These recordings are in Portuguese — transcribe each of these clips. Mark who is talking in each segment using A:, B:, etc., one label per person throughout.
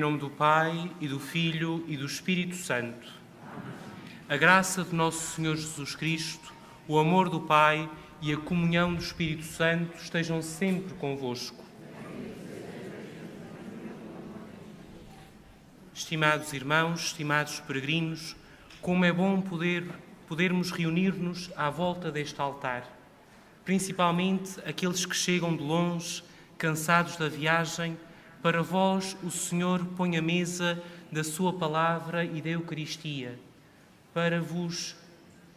A: nome do Pai, e do Filho, e do Espírito Santo. A graça de nosso Senhor Jesus Cristo, o amor do Pai e a comunhão do Espírito Santo estejam sempre convosco. Estimados irmãos, estimados peregrinos, como é bom podermos reunir-nos à volta deste altar, principalmente aqueles que chegam de longe, cansados da viagem. Para vós, o Senhor põe a mesa da sua palavra e da Eucaristia, para vos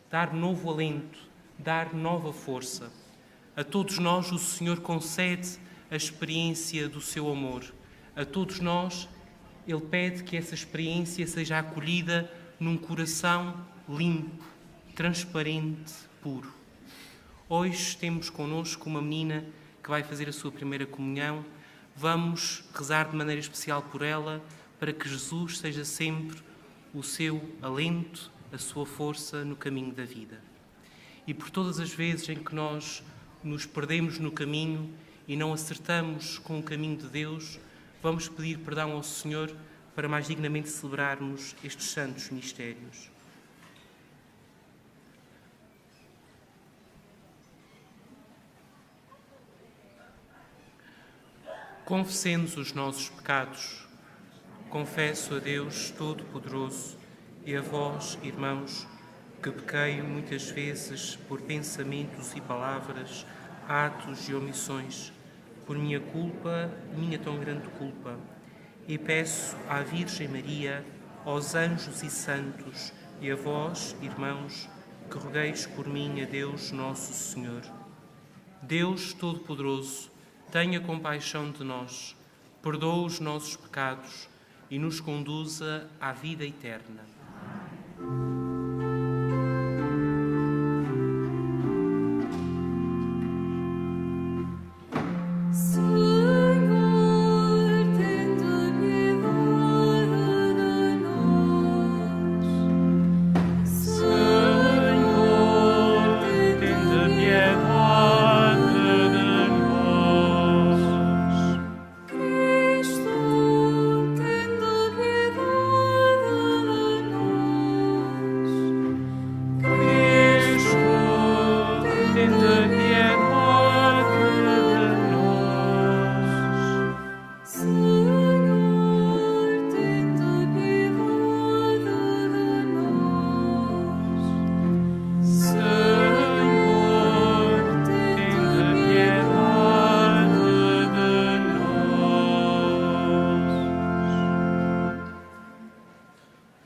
A: dar novo alento, dar nova força. A todos nós, o Senhor concede a experiência do seu amor. A todos nós, Ele pede que essa experiência seja acolhida num coração limpo, transparente, puro. Hoje temos connosco uma menina que vai fazer a sua primeira comunhão. Vamos rezar de maneira especial por ela, para que Jesus seja sempre o seu alento, a sua força no caminho da vida. E por todas as vezes em que nós nos perdemos no caminho e não acertamos com o caminho de Deus, vamos pedir perdão ao Senhor para mais dignamente celebrarmos estes santos mistérios. Confessemos os nossos pecados. Confesso a Deus Todo-Poderoso e a vós, irmãos, que pequei muitas vezes por pensamentos e palavras, atos e omissões, por minha culpa, minha tão grande culpa. E peço à Virgem Maria, aos anjos e santos, e a vós, irmãos, que rogueis por mim a Deus Nosso Senhor. Deus Todo-Poderoso, tenha compaixão de nós, perdoa os nossos pecados e nos conduza à vida eterna.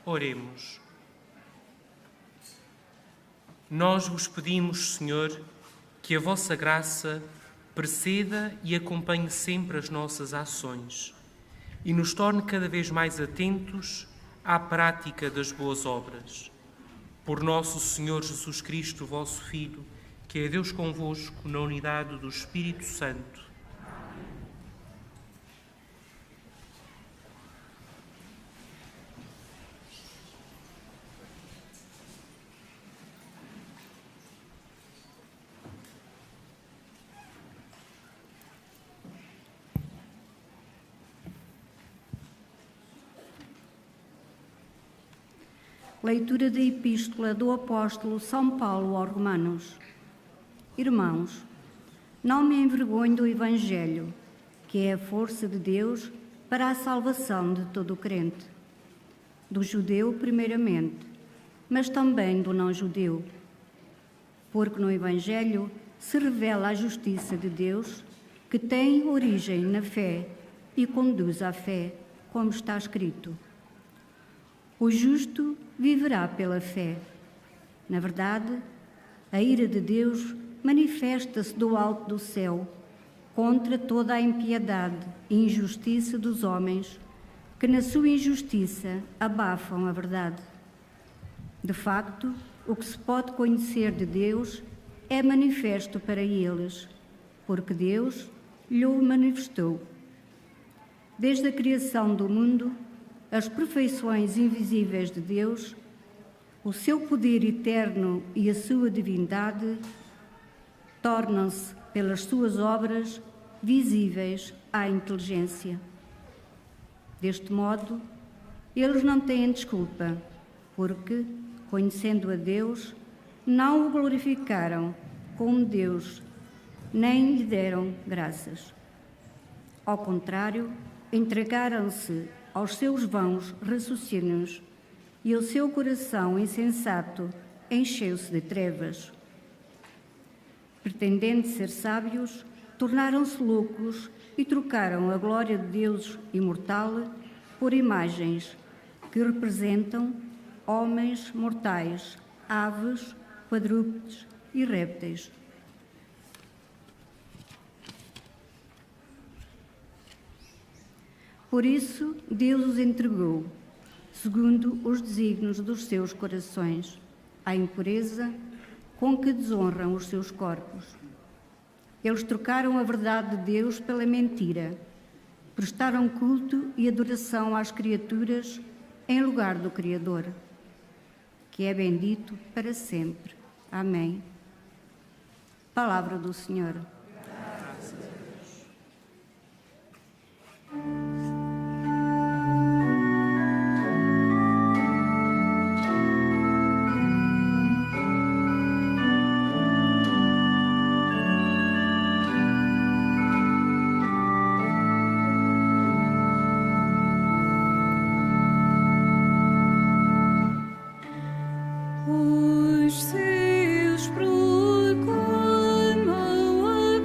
A: Oremos. Nós vos pedimos, Senhor, que a vossa graça preceda e acompanhe sempre as nossas ações e nos torne cada vez mais atentos à prática das boas obras. Por nosso Senhor Jesus Cristo, vosso Filho, que é Deus convosco na unidade do Espírito Santo.
B: Leitura da Epístola do Apóstolo São Paulo aos Romanos. Irmãos, não me envergonho do Evangelho, que é a força de Deus para a salvação de todo o crente, do judeu primeiramente, mas também do não-judeu. Porque no Evangelho se revela a justiça de Deus, que tem origem na fé e conduz à fé, como está escrito. O justo viverá pela fé. Na verdade, a ira de Deus manifesta-se do alto do céu contra toda a impiedade e injustiça dos homens, que na sua injustiça abafam a verdade. De facto, o que se pode conhecer de Deus é manifesto para eles, porque Deus lhe o manifestou. Desde a criação do mundo, as perfeições invisíveis de Deus, o seu poder eterno e a sua divindade, tornam-se, pelas suas obras, visíveis à inteligência. Deste modo, eles não têm desculpa, porque, conhecendo a Deus, não o glorificaram como Deus, nem lhe deram graças. Ao contrário, entregaram-se aos seus vãos raciocínios e o seu coração insensato encheu-se de trevas. Pretendendo ser sábios, tornaram-se loucos e trocaram a glória de Deus imortal por imagens que representam homens mortais, aves, quadrúpedes e répteis. Por isso, Deus os entregou, segundo os desígnios dos seus corações, à impureza com que desonram os seus corpos. Eles trocaram a verdade de Deus pela mentira, prestaram culto e adoração às criaturas em lugar do Criador, que é bendito para sempre. Amém. Palavra do Senhor.
C: Os seus proclamam a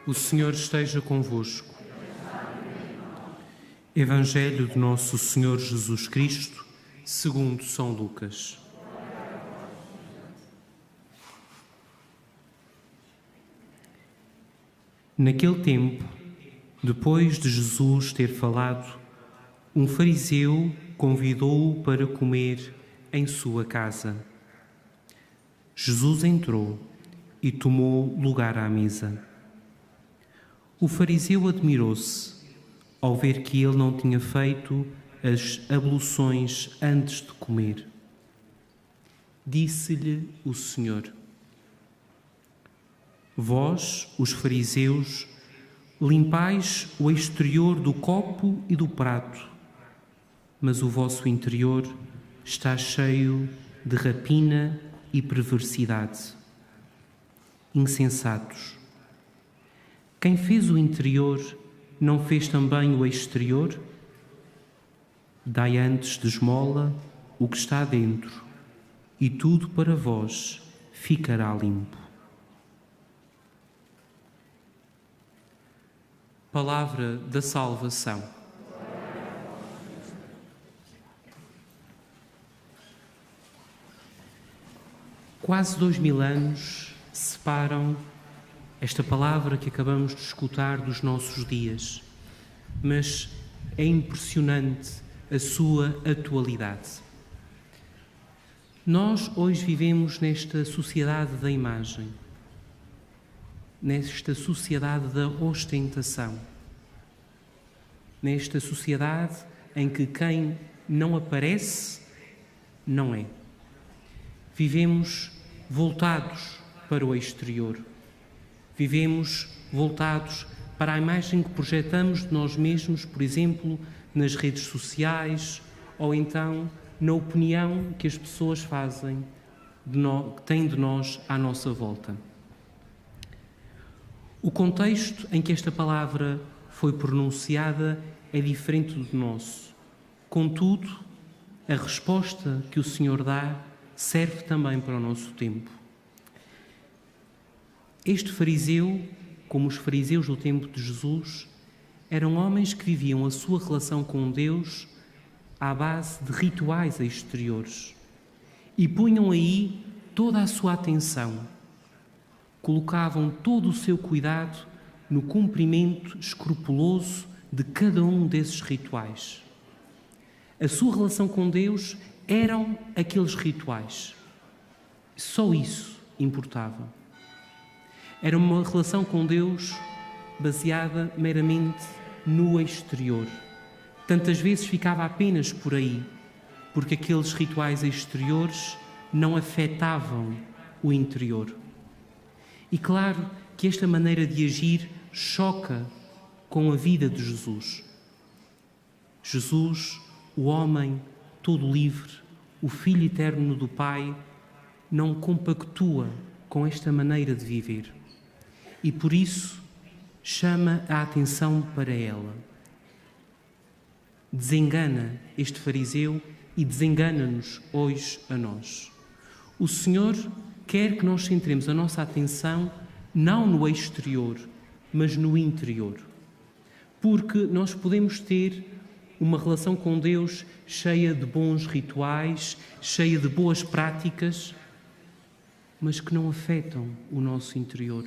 A: O Senhor esteja convosco. Evangelho de Nosso Senhor Jesus Cristo, segundo São Lucas. Naquele tempo, depois de Jesus ter falado, um fariseu convidou-o para comer em sua casa. Jesus entrou e tomou lugar à mesa. O fariseu admirou-se ao ver que ele não tinha feito as abluções antes de comer. Disse-lhe o Senhor: Vós, os fariseus, limpais o exterior do copo e do prato, mas o vosso interior está cheio de rapina e perversidade. Insensatos! Quem fez o interior não fez também o exterior? Dai antes de esmola o que está dentro, e tudo para vós ficará limpo. Palavra da salvação. Quase 2000 anos separam esta palavra que acabamos de escutar dos nossos dias, mas é impressionante a sua atualidade. Nós hoje vivemos nesta sociedade da imagem, nesta sociedade da ostentação, nesta sociedade em que quem não aparece não é. Vivemos voltados para o exterior. Vivemos voltados para a imagem que projetamos de nós mesmos, por exemplo, nas redes sociais, ou então na opinião que as pessoas fazem, que têm de nós à nossa volta. O contexto em que esta palavra foi pronunciada é diferente do nosso. Contudo, a resposta que o Senhor dá serve também para o nosso tempo. Este fariseu, como os fariseus do tempo de Jesus, eram homens que viviam a sua relação com Deus à base de rituais exteriores e punham aí toda a sua atenção, colocavam todo o seu cuidado no cumprimento escrupuloso de cada um desses rituais. A sua relação com Deus eram aqueles rituais. Só isso importava. Era uma relação com Deus baseada meramente no exterior. Tantas vezes ficava apenas por aí, porque aqueles rituais exteriores não afetavam o interior. E claro que esta maneira de agir choca com a vida de Jesus. Jesus, o homem todo livre, o Filho eterno do Pai, não compactua com esta maneira de viver. E por isso chama a atenção para ela. Desengana este fariseu e desengana-nos hoje a nós. O Senhor quer que nós centremos a nossa atenção não no exterior, mas no interior. Porque nós podemos ter uma relação com Deus cheia de bons rituais, cheia de boas práticas, mas que não afetam o nosso interior.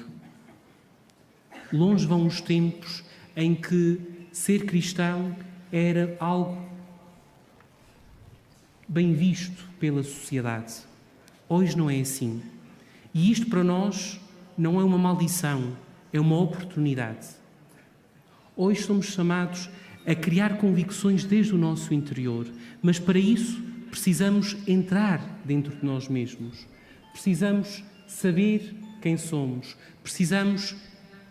A: Longe vão os tempos em que ser cristão era algo bem visto pela sociedade. Hoje não é assim. E isto para nós não é uma maldição, é uma oportunidade. Hoje somos chamados a criar convicções desde o nosso interior, mas para isso precisamos entrar dentro de nós mesmos. Precisamos saber quem somos. Precisamos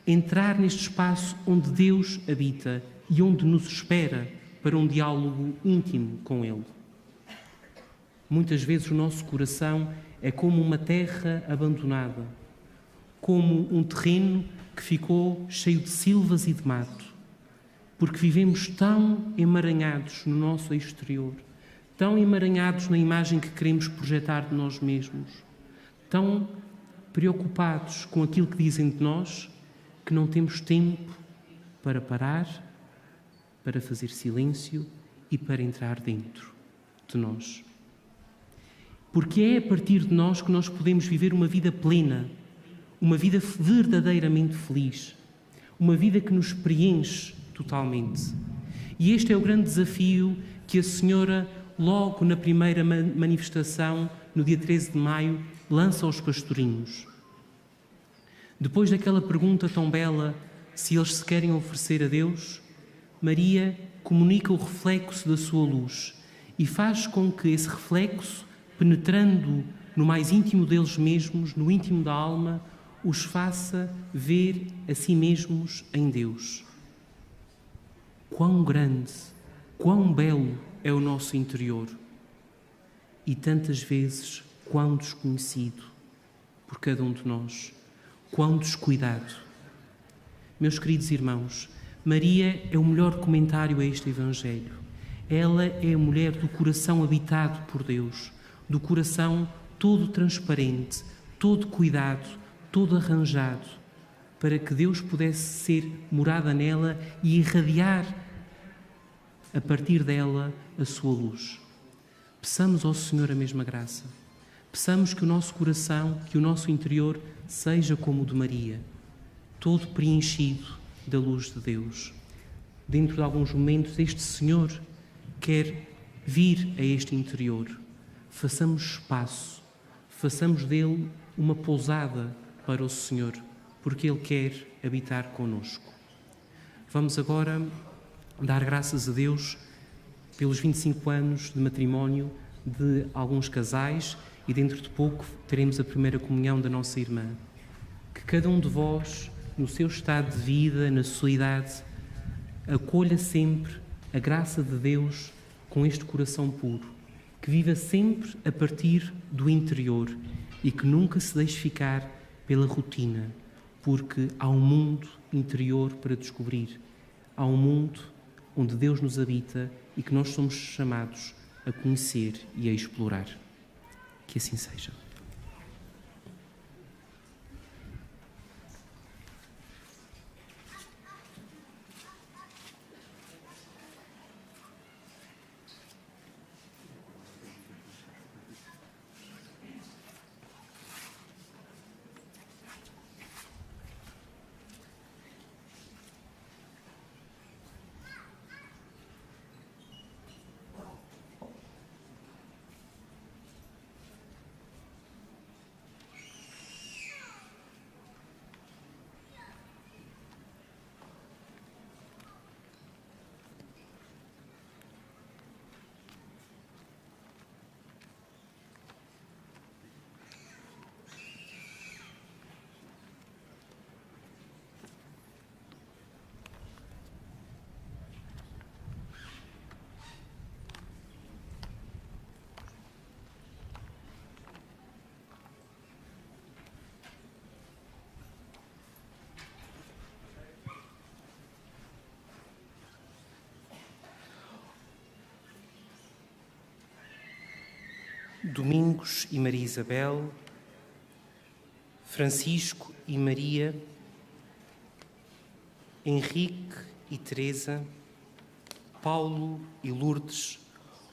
A: entrar neste espaço onde Deus habita e onde nos espera para um diálogo íntimo com Ele. Muitas vezes o nosso coração é como uma terra abandonada, como um terreno que ficou cheio de silvas e de mato, porque vivemos tão emaranhados no nosso exterior, tão emaranhados na imagem que queremos projetar de nós mesmos, tão preocupados com aquilo que dizem de nós, que que não temos tempo para parar, para fazer silêncio e para entrar dentro de nós. Porque é a partir de nós que nós podemos viver uma vida plena, uma vida verdadeiramente feliz, uma vida que nos preenche totalmente. E este é o grande desafio que a Senhora, logo na primeira manifestação, no dia 13 de maio, lança aos pastorinhos. Depois daquela pergunta tão bela, se eles se querem oferecer a Deus, Maria comunica o reflexo da sua luz e faz com que esse reflexo, penetrando no mais íntimo deles mesmos, no íntimo da alma, os faça ver a si mesmos em Deus. Quão grande, quão belo é o nosso interior e tantas vezes quão desconhecido por cada um de nós, quão descuidado. Meus queridos irmãos, Maria é o melhor comentário a este Evangelho. Ela é a mulher do coração habitado por Deus, do coração todo transparente, todo cuidado, todo arranjado, para que Deus pudesse ser morada nela e irradiar a partir dela a sua luz. Peçamos ao Senhor a mesma graça. Peçamos que o nosso coração, que o nosso interior seja como o de Maria, todo preenchido da luz de Deus. Dentro de alguns momentos, este Senhor quer vir a este interior. Façamos espaço, façamos dele uma pousada para o Senhor, porque Ele quer habitar conosco. Vamos agora dar graças a Deus pelos 25 anos de matrimónio de alguns casais e dentro de pouco teremos a primeira comunhão da nossa irmã. Que cada um de vós, no seu estado de vida, na sua idade, acolha sempre a graça de Deus com este coração puro, que viva sempre a partir do interior e que nunca se deixe ficar pela rotina, porque há um mundo interior para descobrir, há um mundo onde Deus nos habita e que nós somos chamados a conhecer e a explorar. Que assim seja. Domingos e Maria Isabel, Francisco e Maria, Henrique e Teresa, Paulo e Lourdes,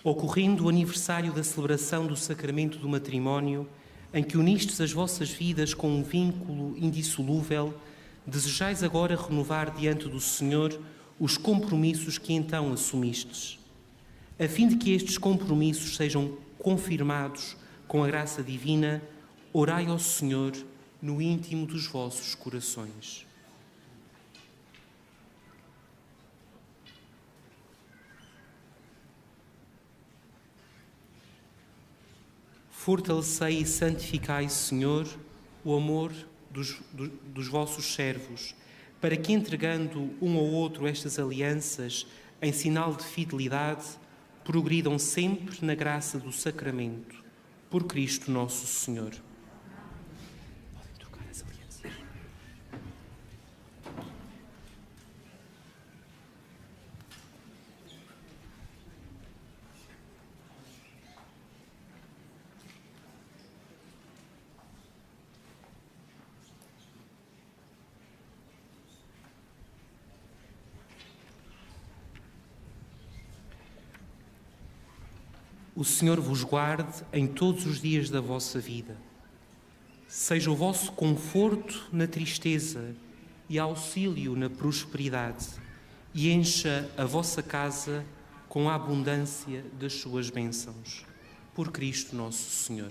A: ocorrendo o aniversário da celebração do sacramento do matrimónio, em que unistes as vossas vidas com um vínculo indissolúvel, desejais agora renovar diante do Senhor os compromissos que então assumistes, a fim de que estes compromissos sejam confirmados com a graça divina, orai ao Senhor no íntimo dos vossos corações. Fortalecei e santificai, Senhor, o amor dos vossos servos, para que, entregando um ao outro estas alianças em sinal de fidelidade, progridam sempre na graça do sacramento. Por Cristo nosso Senhor. Podem trocar as alianças. O Senhor vos guarde em todos os dias da vossa vida. Seja o vosso conforto na tristeza e auxílio na prosperidade, e encha a vossa casa com a abundância das suas bênçãos. Por Cristo nosso Senhor.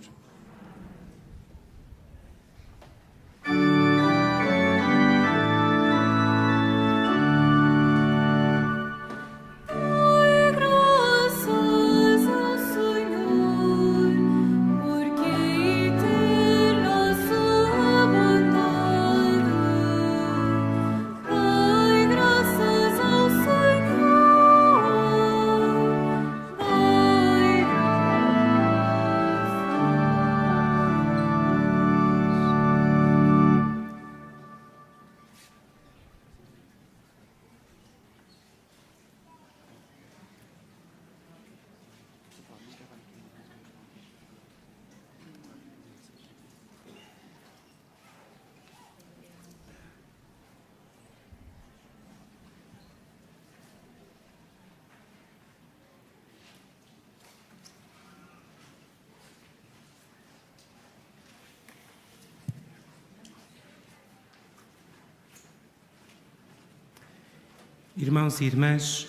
A: Irmãos e irmãs,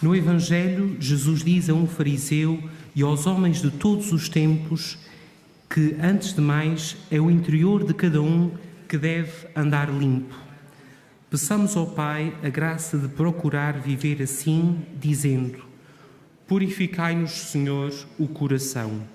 A: no Evangelho, Jesus diz a um fariseu e aos homens de todos os tempos que, antes de mais, é o interior de cada um que deve andar limpo. Peçamos ao Pai a graça de procurar viver assim, dizendo: purificai-nos, Senhor, o coração.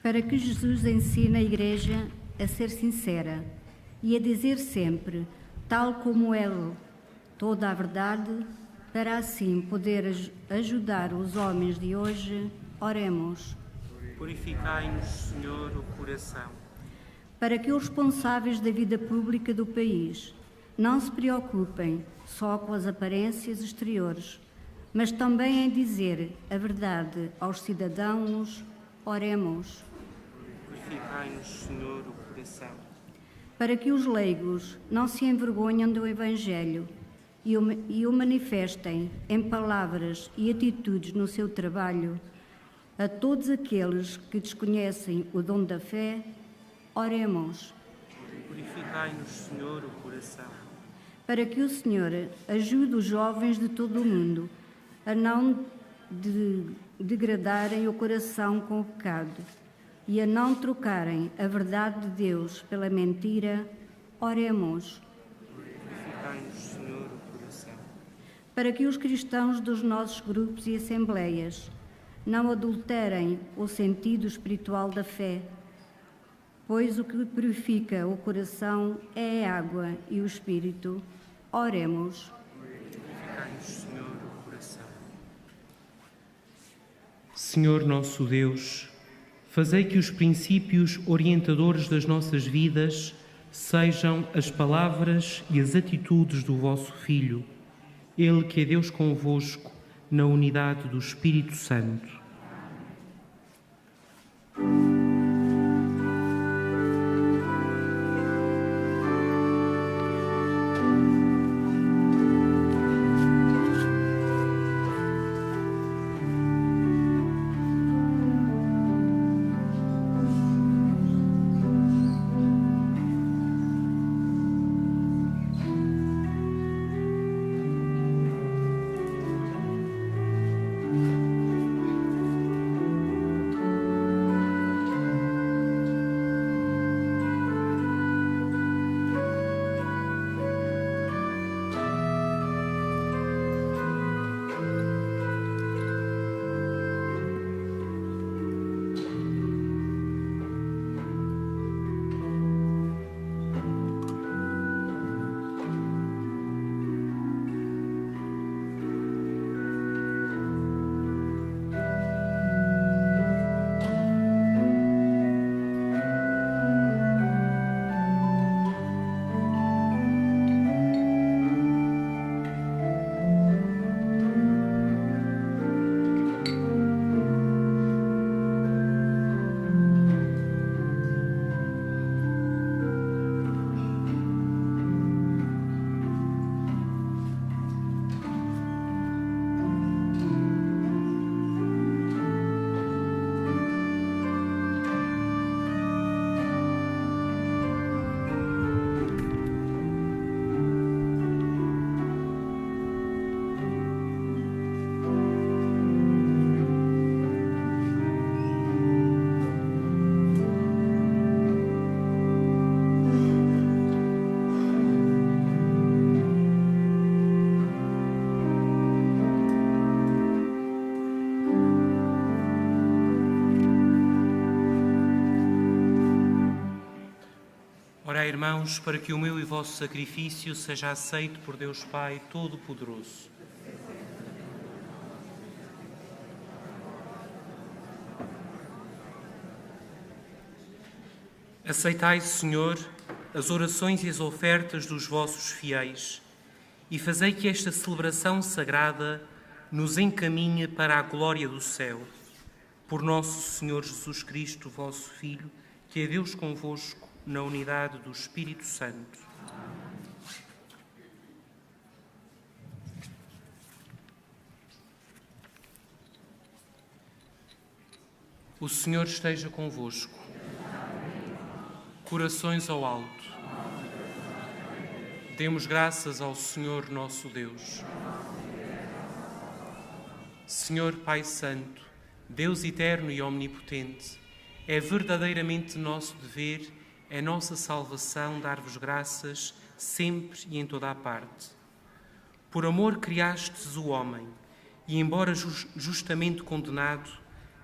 B: Para que Jesus ensine a Igreja a ser sincera e a dizer sempre, tal como Ele, toda a verdade, para assim poder ajudar os homens de hoje, oremos.
A: Purificai-nos, Senhor, o coração.
B: Para que os responsáveis da vida pública do país não se preocupem só com as aparências exteriores, mas também em dizer a verdade aos cidadãos, oremos.
A: Purificai-nos, Senhor, o coração.
B: Para que os leigos não se envergonhem do Evangelho e o manifestem em palavras e atitudes no seu trabalho, a todos aqueles que desconhecem o dom da fé, oremos.
A: Purificai-nos, Senhor, o coração.
B: Para que o Senhor ajude os jovens de todo o mundo a não degradarem o coração com o pecado e a não trocarem a verdade de Deus pela mentira, oremos.
A: Purificai-nos, Senhor, o coração.
B: Para que os cristãos dos nossos grupos e assembleias não adulterem o sentido espiritual da fé, pois o que purifica o coração é a água e o Espírito, oremos.
A: Purificai-nos, Senhor, o coração. Senhor nosso Deus, fazei que os princípios orientadores das nossas vidas sejam as palavras e as atitudes do vosso Filho, Ele que é Deus convosco, na unidade do Espírito Santo. Orai, irmãos, para que o meu e vosso sacrifício seja aceito por Deus Pai Todo-Poderoso. Aceitai, Senhor, as orações e as ofertas dos vossos fiéis e fazei que esta celebração sagrada nos encaminhe para a glória do céu. Por nosso Senhor Jesus Cristo, vosso Filho, que é Deus convosco, na unidade do Espírito Santo. O Senhor esteja convosco. Corações ao alto. Demos graças ao Senhor nosso Deus. Senhor Pai Santo, Deus eterno e omnipotente, é verdadeiramente nosso dever, é nossa salvação dar-vos graças sempre e em toda a parte. Por amor criastes o homem, e embora justamente condenado,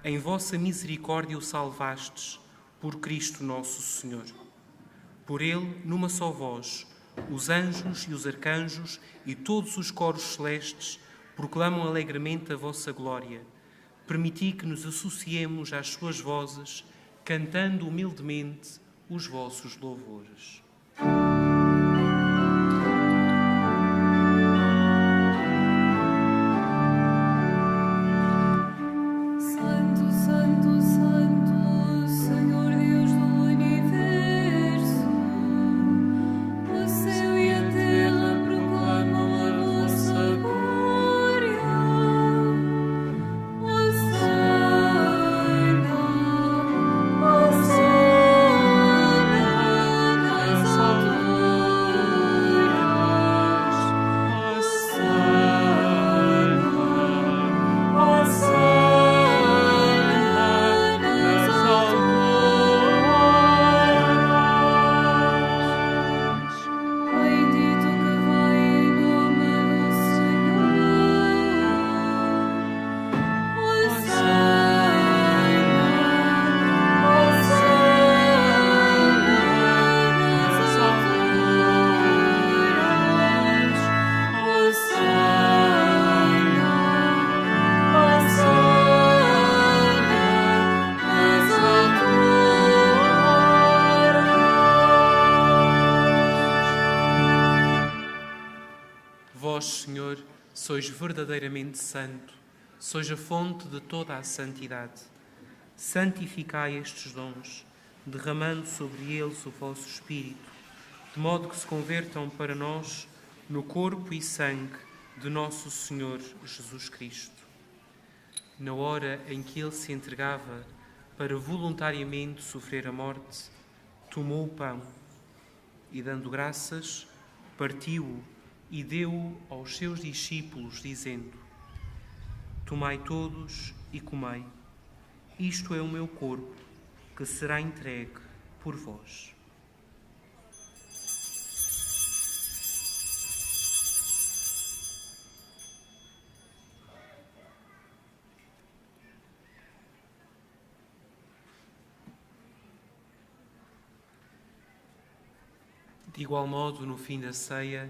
A: em vossa misericórdia o salvastes, por Cristo nosso Senhor. Por ele, numa só voz, os anjos e os arcanjos e todos os coros celestes proclamam alegremente a vossa glória. Permiti que nos associemos às suas vozes, cantando humildemente os vossos louvores. Vós, Senhor, sois verdadeiramente santo, sois a fonte de toda a santidade. Santificai estes dons, derramando sobre eles o vosso Espírito, de modo que se convertam para nós no corpo e sangue de nosso Senhor Jesus Cristo. Na hora em que ele se entregava para voluntariamente sofrer a morte, tomou o pão e, dando graças, partiu-o e deu-o aos seus discípulos, dizendo: Tomai todos e comei. Isto é o meu corpo, que será entregue por vós. De igual modo, no fim da ceia,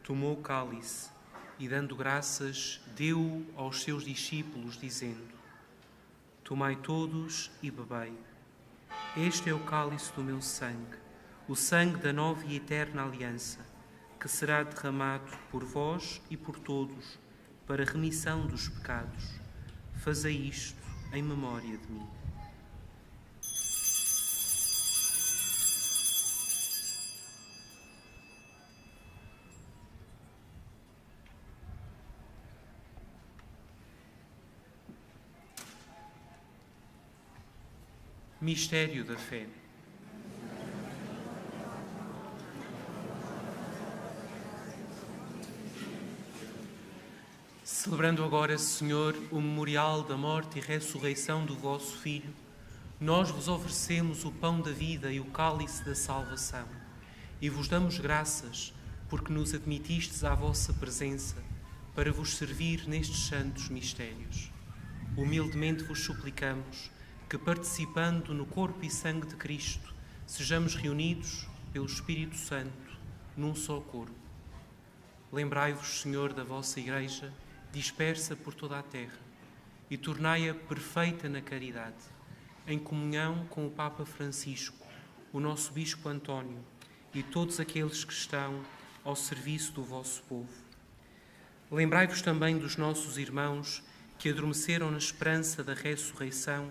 A: tomou o cálice e, dando graças, deu-o aos seus discípulos, dizendo: Tomai todos e bebei. Este é o cálice do meu sangue, o sangue da nova e eterna aliança, que será derramado por vós e por todos para a remissão dos pecados. Fazei isto em memória de mim. Mistério da fé. Celebrando agora, Senhor, o memorial da morte e ressurreição do vosso Filho, nós vos oferecemos o pão da vida e o cálice da salvação e vos damos graças porque nos admitistes à vossa presença para vos servir nestes santos mistérios. Humildemente vos suplicamos que, participando no corpo e sangue de Cristo, sejamos reunidos pelo Espírito Santo, num só corpo. Lembrai-vos, Senhor, da vossa Igreja, dispersa por toda a terra, e tornai-a perfeita na caridade, em comunhão com o Papa Francisco, o nosso Bispo António e todos aqueles que estão ao serviço do vosso povo. Lembrai-vos também dos nossos irmãos que adormeceram na esperança da ressurreição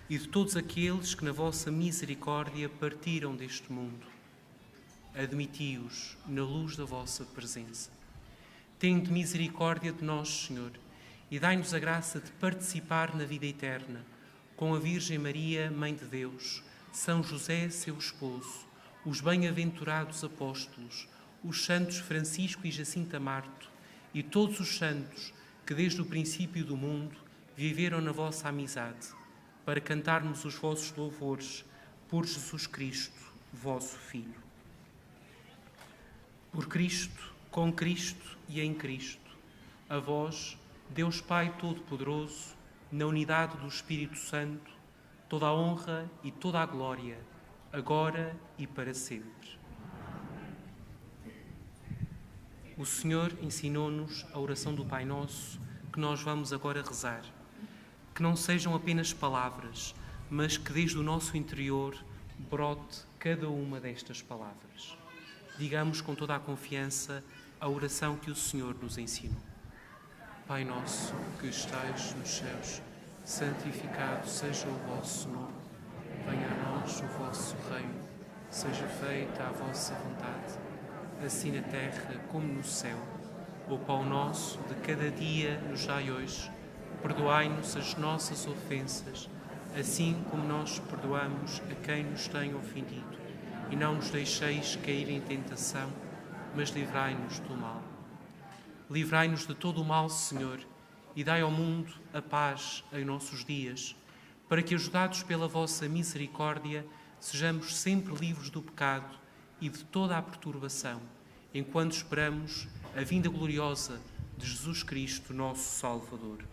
A: e de todos aqueles que na vossa misericórdia partiram deste mundo. Admiti-os na luz da vossa presença. Tende misericórdia de nós, Senhor, e dai-nos a graça de participar na vida eterna, com a Virgem Maria, Mãe de Deus, São José, seu esposo, os bem-aventurados apóstolos, os santos Francisco e Jacinta Marto, e todos os santos que desde o princípio do mundo viveram na vossa amizade, para cantarmos os vossos louvores por Jesus Cristo, vosso Filho. Por Cristo, com Cristo e em Cristo, a vós, Deus Pai Todo-Poderoso, na unidade do Espírito Santo, toda a honra e toda a glória, agora e para sempre. O Senhor ensinou-nos a oração do Pai Nosso, que nós vamos agora rezar. Que não sejam apenas palavras, mas que desde o nosso interior brote cada uma destas palavras. Digamos com toda a confiança a oração que o Senhor nos ensinou. Pai nosso, que estais nos céus, santificado seja o vosso nome. Venha a nós o vosso reino. Seja feita a vossa vontade, assim na terra como no céu. O pão nosso de cada dia nos dai hoje. Perdoai-nos as nossas ofensas, assim como nós perdoamos a quem nos tem ofendido. E não nos deixeis cair em tentação, mas livrai-nos do mal. Livrai-nos de todo o mal, Senhor, e dai ao mundo a paz em nossos dias, para que, ajudados pela vossa misericórdia, sejamos sempre livres do pecado e de toda a perturbação, enquanto esperamos a vinda gloriosa de Jesus Cristo, nosso Salvador.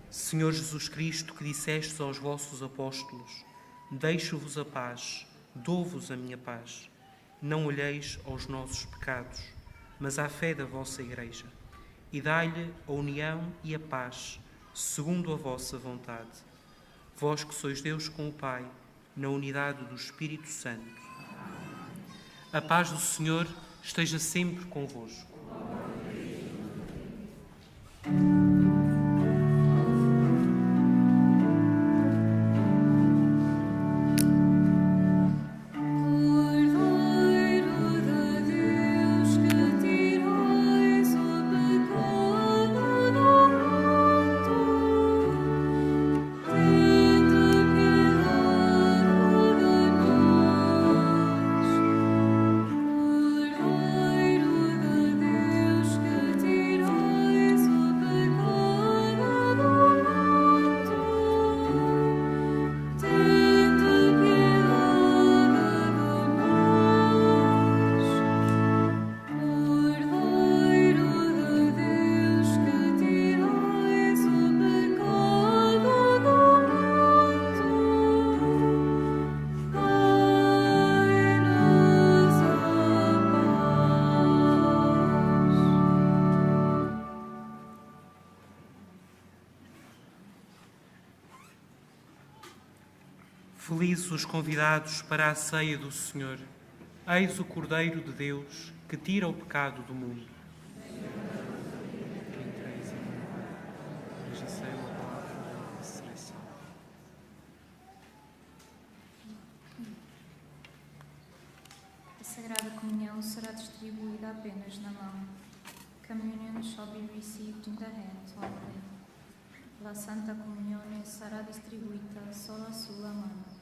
A: Senhor Jesus Cristo, que dissestes aos vossos apóstolos: deixo-vos a paz, dou-vos a minha paz. Não olheis aos nossos pecados, mas à fé da vossa Igreja, e dai-lhe a união e a paz, segundo a vossa vontade. Vós que sois Deus com o Pai, na unidade do Espírito Santo. A paz do Senhor esteja sempre convosco. Felizes os convidados para a ceia do Senhor. Eis o Cordeiro de Deus que tira o pecado do mundo.
C: A Sagrada Comunhão será distribuída apenas na mão. Communion shall be received in the hand only. La Santa Comunione sarà distribuita solo sulla mano.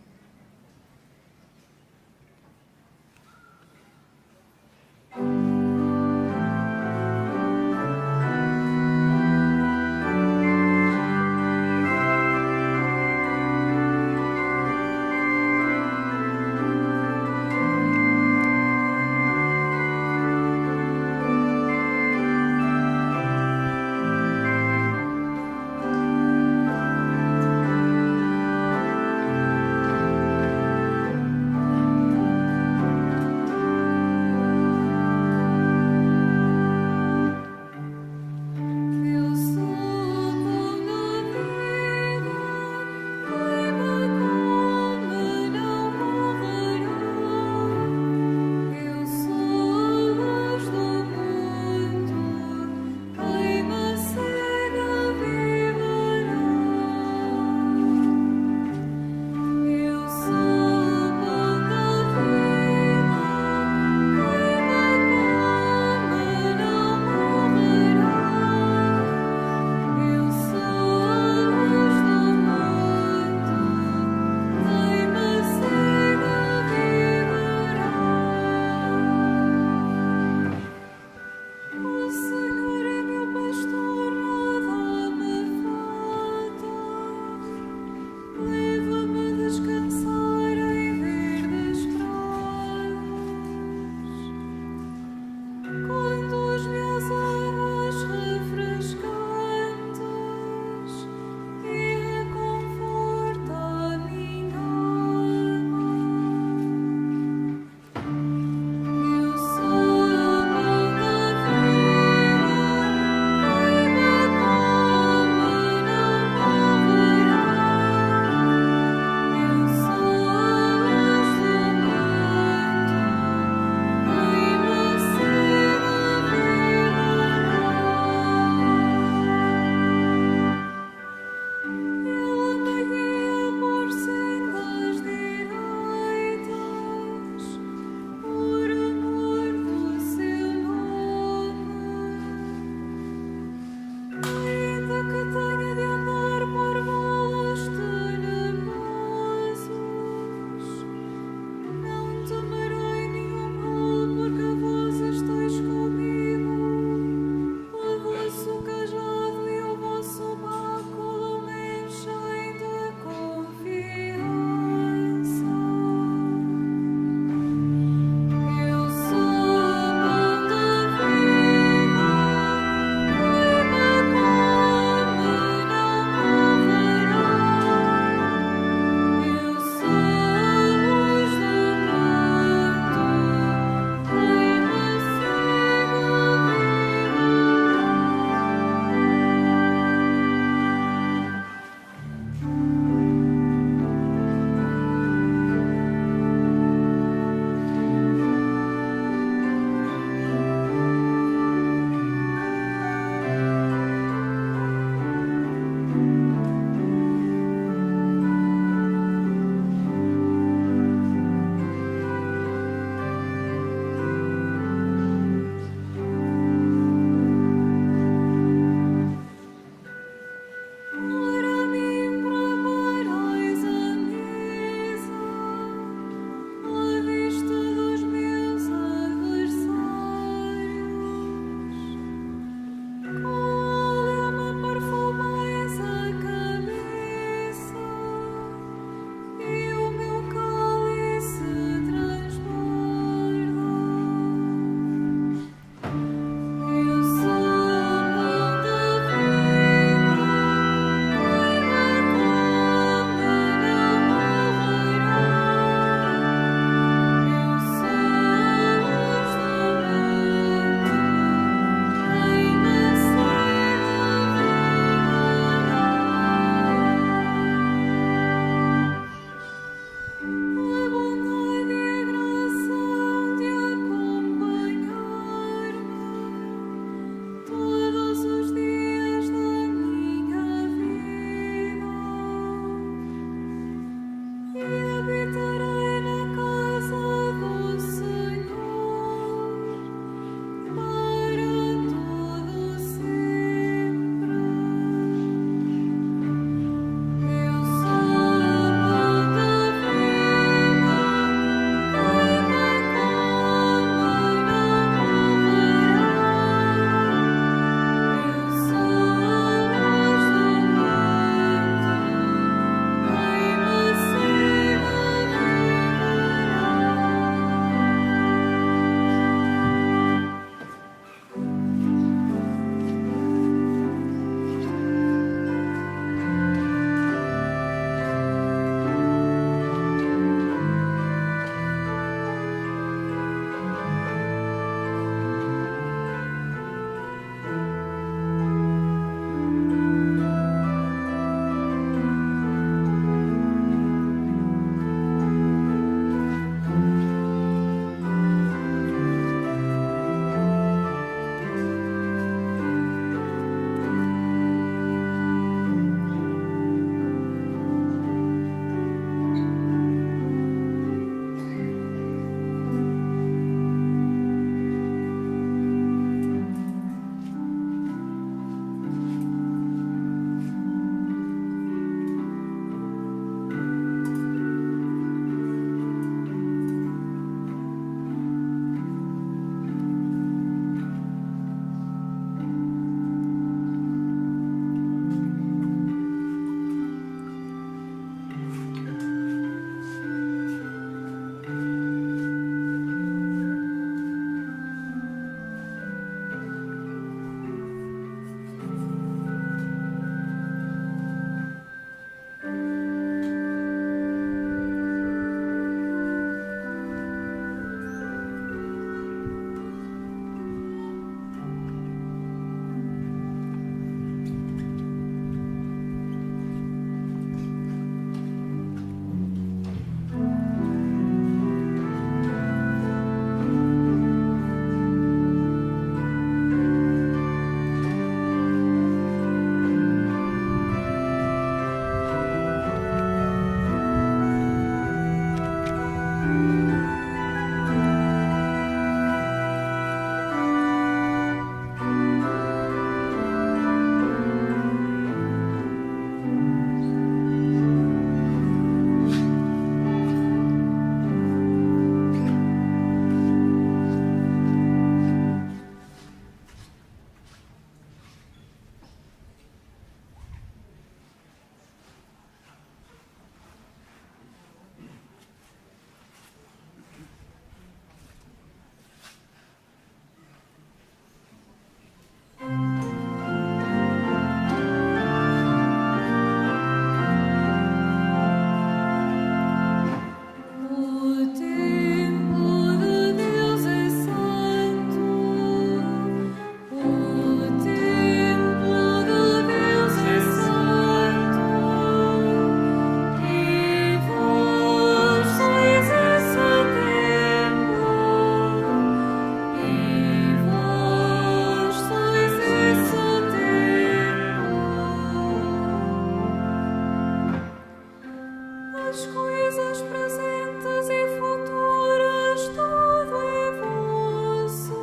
D: as coisas presentes e futuras, tudo é vosso.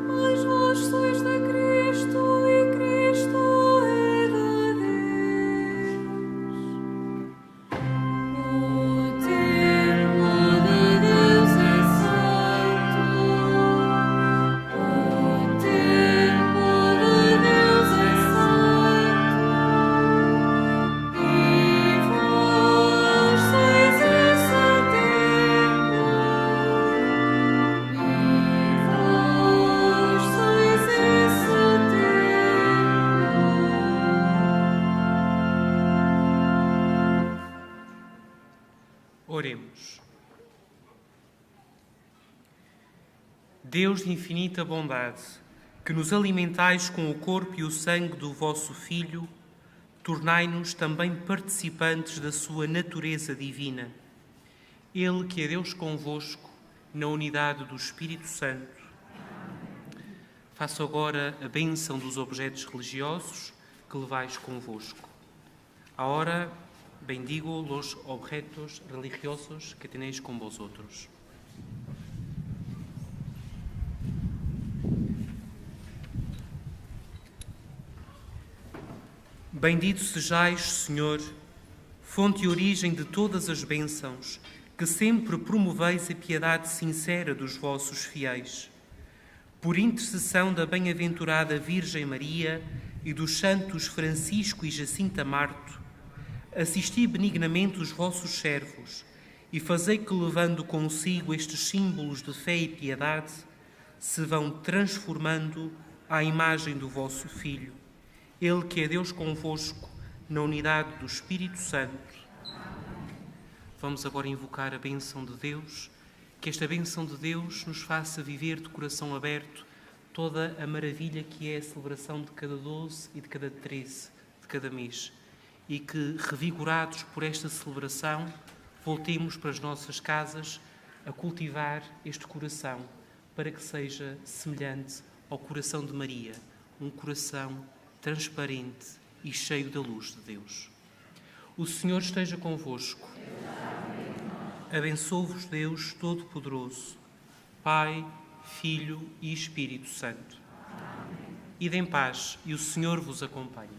D: Mas vós sois de Cristo e Cristo é de Deus. O templo de Deus é santo. O templo de Deus é santo. E vós sois esse templo. E vós sois esse templo.
A: Oremos. Deus de infinita bondade, que nos alimentais com o corpo e o sangue do vosso Filho, tornai-nos também participantes da sua natureza divina. Ele que é Deus convosco, na unidade do Espírito Santo. Faço agora a bênção dos objetos religiosos que levais convosco. Ahora bendigo los objetos religiosos que tenéis con vosotros. Bendito sejais, Senhor, fonte e origem de todas as bênçãos, que sempre promoveis a piedade sincera dos vossos fiéis. Por intercessão da bem-aventurada Virgem Maria e dos santos Francisco e Jacinta Marto, assisti benignamente os vossos servos e fazei que, levando consigo estes símbolos de fé e piedade, se vão transformando à imagem do vosso Filho. Ele que é Deus convosco, na unidade do Espírito Santo. Vamos agora invocar a bênção de Deus, que esta bênção de Deus nos faça viver de coração aberto toda a maravilha que é a celebração de cada 12 e de cada 13 de cada mês. E que, revigorados por esta celebração, voltemos para as nossas casas a cultivar este coração, para que seja semelhante ao coração de Maria, um coração transparente e cheio da luz de Deus. O Senhor esteja convosco. Abençoe-vos Deus Todo-Poderoso, Pai, Filho e Espírito Santo. Ide em paz e o Senhor vos acompanhe.